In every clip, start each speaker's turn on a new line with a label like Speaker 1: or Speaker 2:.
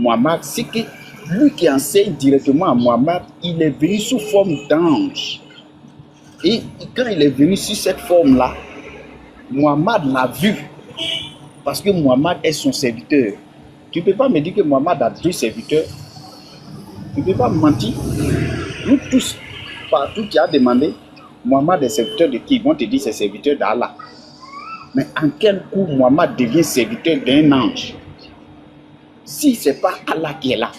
Speaker 1: Muhammad, c'est que lui qui enseigne directement à Muhammad, il est venu sous forme d'ange. Et quand il est venu sur cette forme-là, Muhammad l'a vu. Parce que Muhammad est son serviteur. Tu ne peux pas me dire que Muhammad a 2 serviteurs. Tu ne peux pas me mentir. Nous tous, partout qui a demandé, Muhammad est serviteur de qui? Ils vont te dire c'est serviteur d'Allah. Mais en quel coup Muhammad devient serviteur d'un ange? Si ce n'est pas Allah qui est là.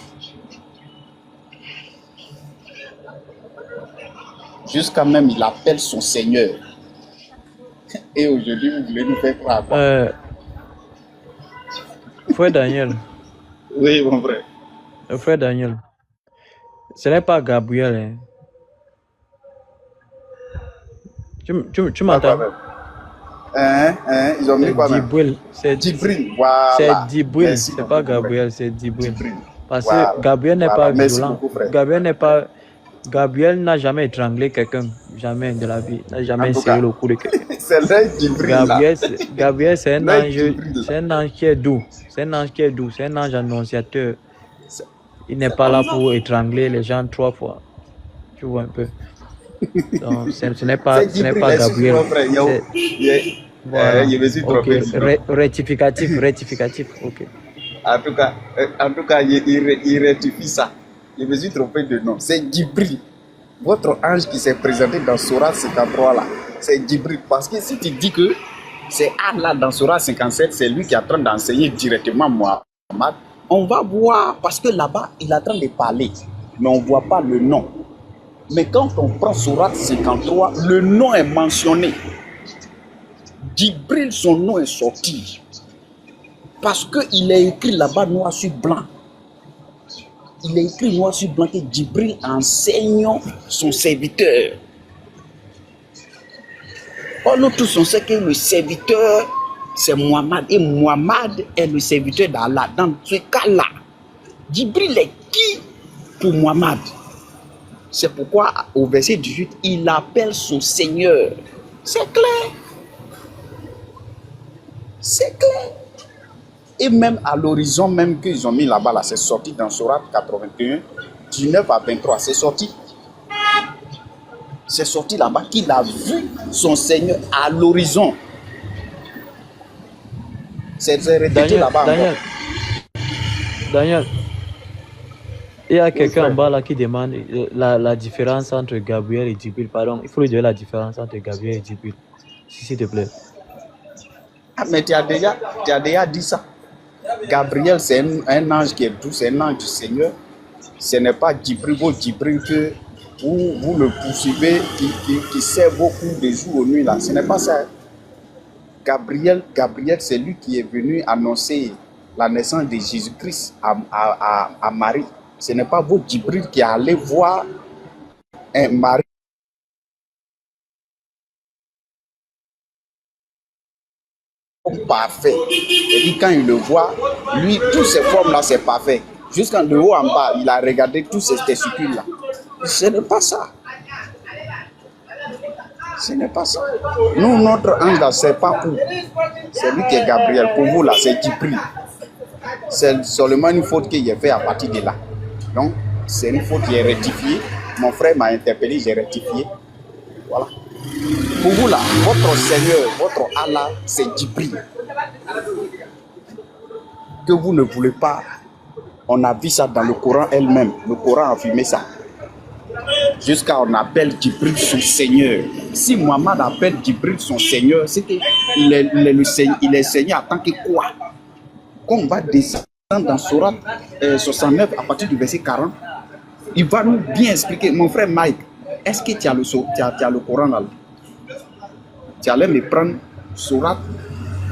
Speaker 1: Jusqu'à même il appelle son Seigneur. Et aujourd'hui, vous voulez nous faire croire quoi?
Speaker 2: Frère Daniel.
Speaker 1: Oui, mon frère.
Speaker 2: Frère Daniel. Ce n'est pas Gabriel. Hein. Tu m'entends?
Speaker 1: Ils ont mis quoi même?
Speaker 2: C'est
Speaker 1: Djibril. Voilà.
Speaker 2: C'est Djibril. C'est pas Gabriel, c'est Djibril. Parce que Gabriel n'est pas violent. Gabriel n'a jamais étranglé quelqu'un. Jamais de la vie. N'a jamais serré le cou de quelqu'un.
Speaker 1: C'est l'œil Djibril.
Speaker 2: Gabriel, c'est un ange. C'est un ange qui est doux. C'est un ange qui est doux. C'est un ange annonciateur. Il n'est pas là pour étrangler les gens 3 fois. Tu vois un peu. Donc, ce n'est pas Gabriel.
Speaker 1: Voilà. Je me suis trompé.
Speaker 2: Rectificatif. Ok.
Speaker 1: En tout cas, il rectifie ça. Je me suis trompé de nom. C'est Djibril. Votre ange qui s'est présenté dans Surah 53 là, c'est Djibril. Parce que si tu dis que c'est Allah dans Surah 57, c'est lui qui est en train d'enseigner directement Muhammad, on va voir, parce que là-bas, il est en train de parler, mais on ne voit pas le nom. Mais quand on prend Surah 53, le nom est mentionné. Djibril, son nom est sorti. Parce qu'il est écrit là-bas noir sur blanc. Il est écrit noir sur blanc que Djibril enseigne son serviteur. Or, nous tous, on sait que le serviteur, c'est Muhammad. Et Muhammad est le serviteur d'Allah. Dans ce cas-là, Djibril est qui pour Muhammad? C'est pourquoi, au verset 18, il appelle son Seigneur. C'est clair. C'est clair. Et même à l'horizon, même qu'ils ont mis là-bas, là, c'est sorti dans Surah 81, 19 à 23, c'est sorti. C'est sorti là-bas qu'il a vu son Seigneur à l'horizon. C'est répété là-bas.
Speaker 2: Daniel, il y a quelqu'un en bas là qui demande la différence entre Gabriel et Djibril. Pardon, il faut lui dire la différence entre Gabriel et Djibril. S'il te plaît.
Speaker 1: Ah, mais tu as déjà dit ça. Gabriel, c'est un ange qui est doux, c'est un ange du Seigneur. Ce n'est pas Djibril, vos Djibril que vous le poursuivez, qui sert beaucoup de jours aux nuits là. Ce n'est pas ça. Gabriel, c'est lui qui est venu annoncer la naissance de Jésus-Christ à Marie. Ce n'est pas vos Djibril qui allez voir Marie. Parfait. Et puis quand il le voit, lui, toutes ces formes-là, c'est parfait. Jusqu'en de haut en bas, il a regardé tous ces testicules-là. Ce n'est pas ça. Ce n'est pas ça. Nous, notre ange là, c'est pas pour. C'est lui qui est Gabriel. Pour vous là, c'est Djibril. C'est seulement une faute qu'il a fait à partir de là. Donc, c'est une faute qui est rectifiée. Mon frère m'a interpellé, j'ai rectifié. Voilà. Pour vous là, votre Seigneur, votre Allah, c'est Djibril. Que vous ne voulez pas, on a vu ça dans le Coran elle-même. Le Coran a affirmé ça. Jusqu'à on appelle Djibril son Seigneur. Si Muhammad appelle Djibril son Seigneur, c'est qu'il est Seigneur en tant que quoi? Quand on va descendre dans Surah 69 à partir du verset 40, il va nous bien expliquer. Mon frère Mike, est-ce que tu as le Coran là? Tu allais me prendre Surah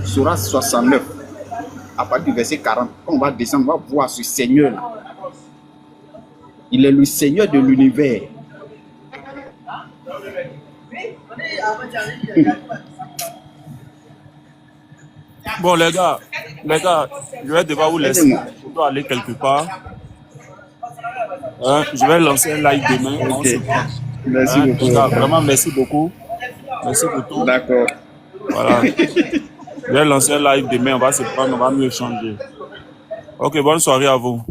Speaker 1: 69 à partir du verset 40. Quand on va descendre, on va voir ce Seigneur là. Il est le Seigneur de l'univers.
Speaker 3: Bon les gars, je vais devoir vous laisser. Je dois aller quelque part. Je vais lancer un live demain.
Speaker 1: Okay. Merci beaucoup.
Speaker 3: Vraiment, merci beaucoup. Merci pour tout.
Speaker 1: D'accord.
Speaker 3: Voilà. Je vais lancer un live demain. On va se prendre, on va mieux échanger. Ok, bonne soirée à vous.